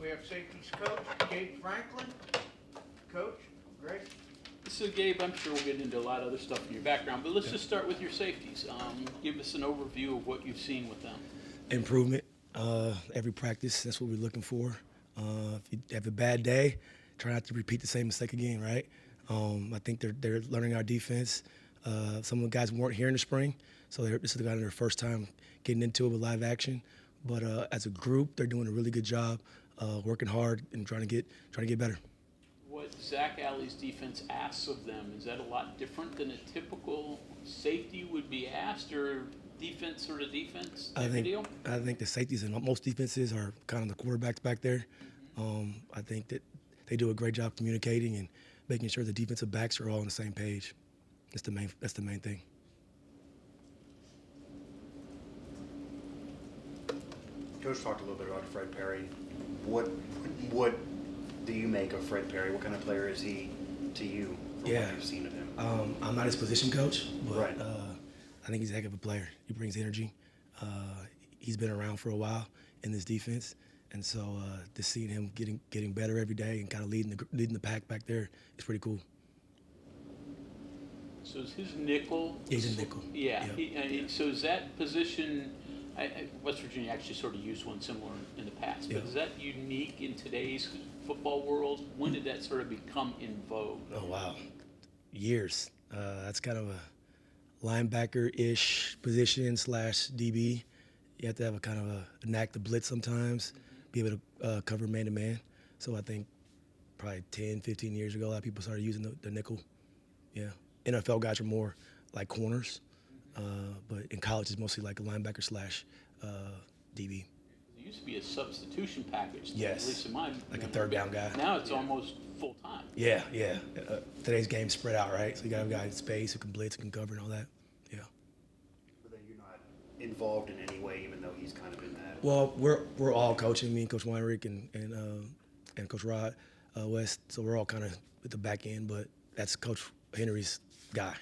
We have safeties coach, Gabe Franklin. Coach, great. So Gabe, I'm sure we'll get into a lot of other stuff in your background, but let's just start with your safeties. Give us an overview of what you've seen with them. Improvement. Every practice, that's what we're looking for. If you have a bad day, try not to repeat the same mistake again, right? I think they're learning our defense. Some of the guys weren't here in the spring, so this is their first time getting into it with live action. But as a group, they're doing a really good job, working hard and trying to get better. What Zach Alley's defense asks of them, is that a lot different than a typical safety would be asked, or defense type of deal? I think the safeties in most defenses are kind of the quarterbacks back there. I think that they do a great job communicating and making sure the defensive backs are all on the same page. That's the main thing. Coach talked a little bit about Fred Perry. What do you make of Fred Perry? What kind of player is he to you from what you've seen of him? I'm not his position coach, but Right. I think he's a heck of a player. He brings energy. He's been around for a while in this defense, and so just seeing him getting better every day and kind of leading the pack back there is pretty cool. So is his nickel? He's a nickel. Yeah. So is that position? West Virginia actually sort of used one similar in the past, but is that unique in today's football world? When did that sort of become in vogue? Oh, wow. Years. That's kind of a linebacker-ish position / DB. You have to have a kind of a knack to blitz sometimes, be able to cover man-to-man. So I think probably 10, 15 years ago, a lot of people started using the nickel. Yeah. NFL guys are more like corners. But in college, it's mostly like a linebacker / DB. There used to be a substitution package. Yes. At least in my like a third down guy. Now it's almost full time. Yeah. Today's game's spread out, right? So you got to have a guy in space who can blitz, who can cover, and all that. Yeah. But then you're not involved in any way, even though he's kind of in that. Well, we're all coaching, me and Coach Weinrich and Coach Rod West. So we're all kind of at the back end, but that's Coach Henry's guy.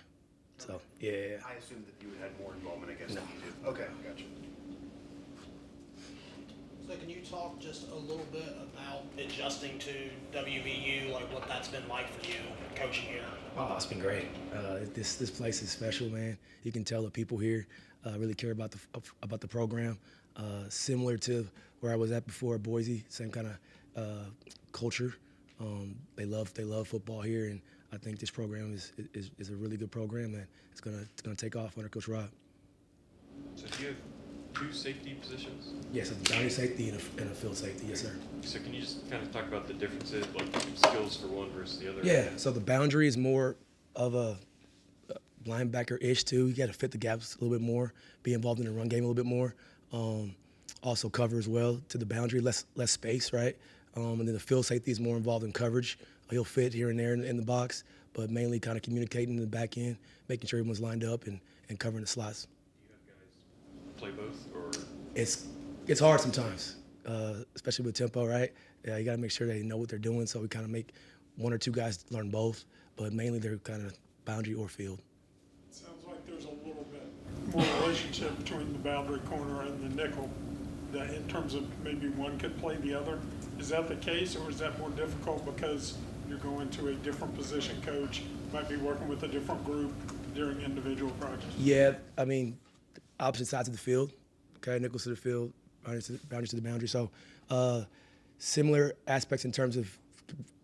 So, yeah. I assume that you would have more involvement, I guess, No. than you do. Okay, gotcha. So can you talk just a little bit about adjusting to WVU, like what that's been like for you coaching here? Oh, it's been great. This place is special, man. You can tell the people here really care about the program. Similar to where I was at before at Boise, same kind of culture. They love football here, and I think this program is a really good program, and it's gonna take off under Coach Rod. So do you have two safety positions? Yes, a boundary safety and a field safety, yes, sir. So can you just kind of talk about the differences, like skills for one versus the other? Yeah, so the boundary is more of a linebacker-ish too. You got to fit the gaps a little bit more, be involved in the run game a little bit more. Also cover as well to the boundary, less space, right? And then the field safety is more involved in coverage. He'll fit here and there in the box, but mainly kind of communicating in the back end, making sure everyone's lined up and covering the slots. Do you have guys play both, or? It's hard sometimes, especially with tempo, right? Yeah, you got to make sure they know what they're doing, so we kind of make one or two guys learn both, but mainly they're kind of boundary or field. Sounds like there's a little bit more relationship between the boundary corner and the nickel, that in terms of maybe one could play the other. Is that the case, or is that more difficult because you're going to a different position coach, might be working with a different group during individual practice? Yeah, I mean, opposite sides of the field, okay, nickels to the field, boundaries to the boundary. So similar aspects in terms of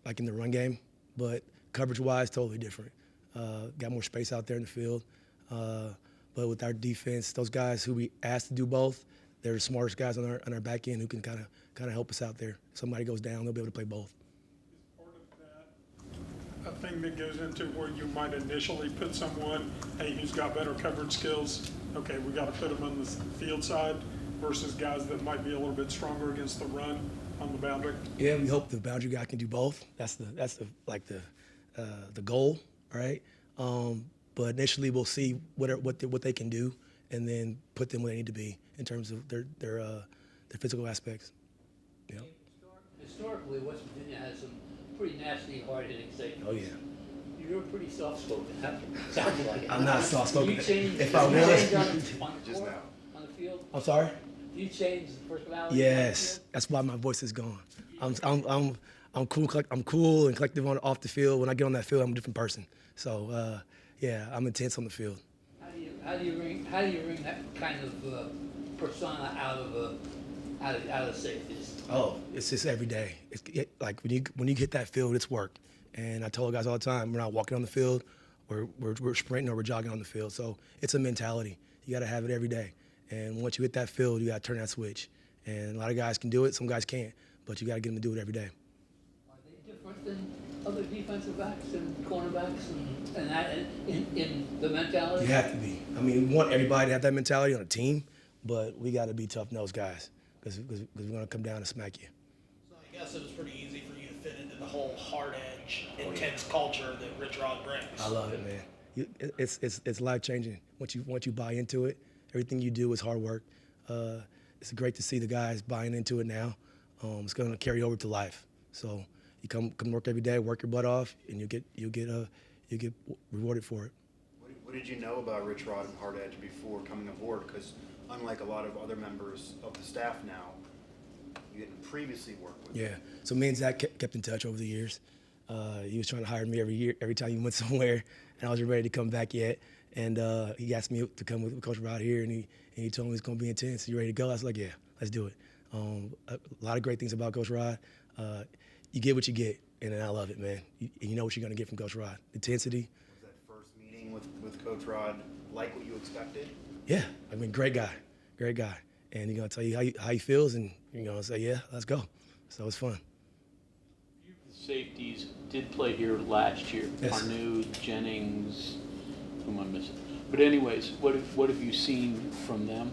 like in the run game, but coverage-wise, totally different. Got more space out there in the field. But with our defense, those guys who we asked to do both, they're the smartest guys on our back end who can kind of help us out there. If somebody goes down, they'll be able to play both. Is part of that a thing that goes into where you might initially put someone, hey, who's got better coverage skills, okay, we got to put them on the field side, versus guys that might be a little bit stronger against the run on the boundary? Yeah, we hope the boundary guy can do both. That's the goal, right? But initially we'll see what they can do, and then put them where they need to be in terms of their physical aspects. Yeah. Historically, West Virginia has some pretty nasty, hard-hitting safeties. Oh yeah. You're pretty soft-spoken. Sounds like it. I'm not soft-spoken. You change. If I was, on the Just court, now. on the field. I'm sorry. Do you change the personality? Yes, that's why my voice is gone. I'm cool and collective on off the field. When I get on that field, I'm a different person. So yeah, I'm intense on the field. How do you bring that kind of persona out of safeties? Oh, it's just every day. Like when you hit that field, it's work. And I tell guys all the time, we're not walking on the field, we're sprinting or we're jogging on the field. So it's a mentality. You got to have it every day. And once you hit that field, you got to turn that switch. And a lot of guys can do it, some guys can't, but you got to get them to do it every day. Are they different than other defensive backs and cornerbacks and that in the mentality? You have to be. I mean, we want everybody to have that mentality on a team, but we got to be tough-nosed guys because we're going to come down and smack you. So I guess it was pretty easy for you to fit into the whole hard edge, intense culture that Rich Rod brings. I love it, man. It's life-changing. Once you buy into it, everything you do is hard work. It's great to see the guys buying into it now. It's going to carry over to life. So you come work every day, work your butt off, and you get rewarded for it. What did you know about Rich Rod and Hard Edge before coming aboard? Because unlike a lot of other members of the staff now, you didn't previously work with them. Yeah. So me and Zach kept in touch over the years. He was trying to hire me every time he went somewhere, and I wasn't ready to come back yet. And he asked me to come with Coach Rod here, and he told me it's going to be intense. You ready to go? I was like, yeah, let's do it. A lot of great things about Coach Rod. You get what you get, and I love it, man. You know what you're going to get from Coach Rod. Intensity. Was that first meeting with Coach Rod like what you expected? Yeah, I mean, great guy. And he's going to tell you how he feels, and you're going to say, yeah, let's go. So it's fun. Safeties did play here last year. Yes. Arnu, Jennings, who am I missing? But anyways, what have you seen from them?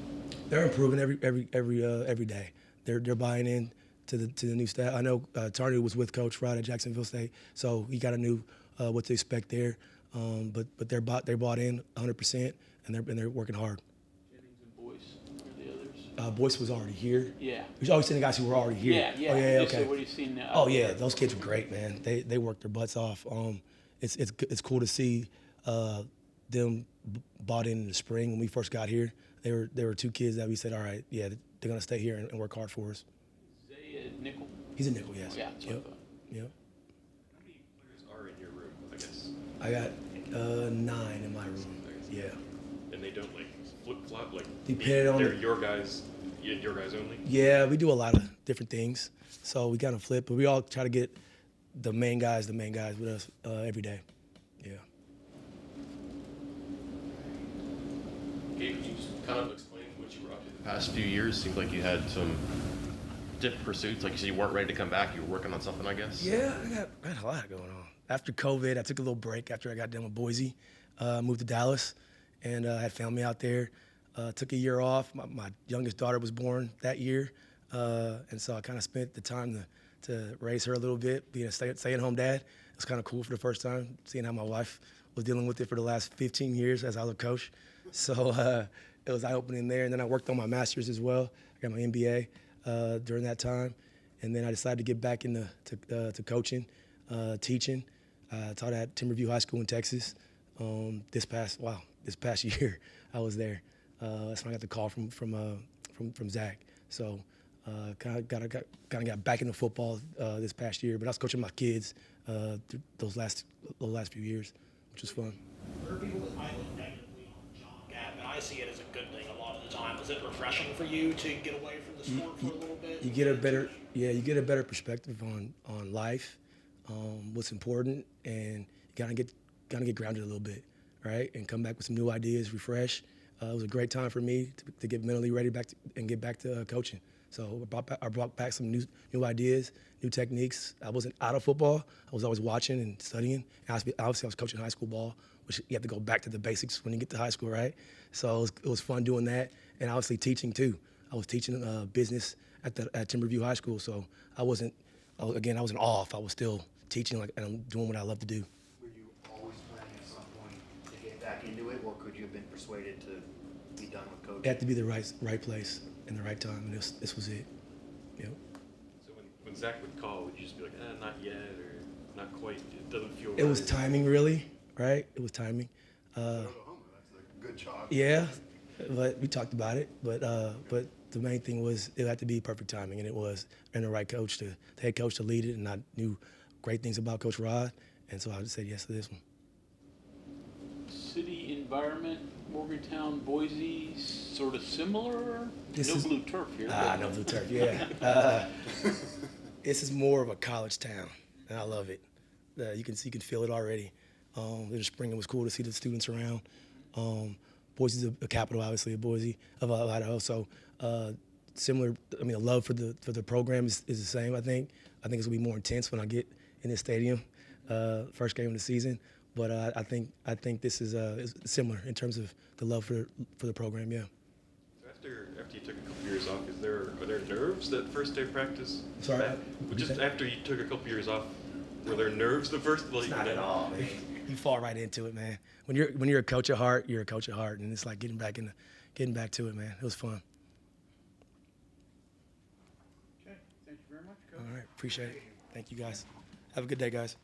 They're improving every day. They're buying in to the new staff. I know Tarney was with Coach Rod at Jacksonville State, so he got a new what to expect there. But they're bought in 100%, and they're working hard. Jennings and Boyce are the others. Boyce was already here. Yeah. We've always seen the guys who were already here. Yeah. Oh, yeah, So okay. what have you seen now? Oh yeah, those kids were great, man. They worked their butts off. It's cool to see them bought in the spring when we first got here. There were two kids that we said, all right, yeah, they're gonna stay here and work hard for us. Is they a nickel? He's a nickel, yes. Yeah. That's what I Yep. thought. Yep. How many players are in your room, I guess? I got 9 in my room. Yeah. And they don't like flip-flop, like Depending on they're the- your guys only? Yeah, we do a lot of different things. So we kind of flip, but we all try to get the main guys with us every day. Yeah. Gabe, could you just kind of explain what you were up to the past few years? Seemed like you had some different pursuits. Like you said, you weren't ready to come back. You were working on something, I guess. Yeah, I got a lot going on. After COVID, I took a little break after I got done with Boise. Moved to Dallas, and I had family out there. Took a year off. My youngest daughter was born that year, and so I kind of spent the time to raise her a little bit, being a stay-at-home dad. It was kind of cool for the first time, seeing how my wife was dealing with it for the last 15 years as I was a coach. So it was eye-opening there. And then I worked on my master's as well. I got my MBA during that time. And then I decided to get back into to coaching, teaching. Taught at Timberview High School in Texas. This past year I was there. That's when I got the call from Zach. So kind of got back into football this past year. But I was coaching my kids those last few years, which was fun. There are people that might look negatively on John Gap, and I see it as a good thing a lot of the time. Is it refreshing for you to get away from the sport for a little bit? You get a better perspective on life, what's important, and you gotta get grounded a little bit, right? And come back with some new ideas, refresh. It was a great time for me to get mentally ready and get back to coaching. So I brought back some new ideas, new techniques. I wasn't out of football. I was always watching and studying. And obviously, I was coaching high school ball, which you have to go back to the basics when you get to high school, right? So it was fun doing that, and obviously teaching too. I was teaching business at Timberview High School, so I wasn't off. I was still teaching, and I'm doing what I love to do. Were you always planning at some point to get back into it, or could you have been persuaded to be done with coaching? It had to be the right place and the right time, and this was it. Yep. So when Zach would call, would you just be like, not yet, or not quite, it doesn't feel It was timing, really, right? It was timing. Oklahoma, that's a good job. Yeah, but we talked about it. But the main thing was it had to be perfect timing, and it was, and the right coach, the head coach to lead it, and I knew great things about Coach Rod, and so I just said yes to this one. City environment, Morgantown, Boise, sort of similar? This No is- blue turf here. No blue turf, yeah. This is more of a college town, and I love it. You can feel it already. In the spring, it was cool to see the students around. Boise's a capital, obviously, of Idaho. So similar. I mean, the love for the program is the same. I think it's gonna be more intense when I get in this stadium, first game of the season. But I think this is similar in terms of the love for the program. Yeah. After you took a couple years off, are there nerves that first day practice? Sorry? Just after you took a couple years off, were there nerves the first? Well, Not at all, man. You fall right into it, man. When you're a coach at heart, you're a coach at heart, and it's like getting back to it, man. It was fun. Okay, thank you very much, Coach. All right, appreciate it. Thank you, guys. Have a good day, guys.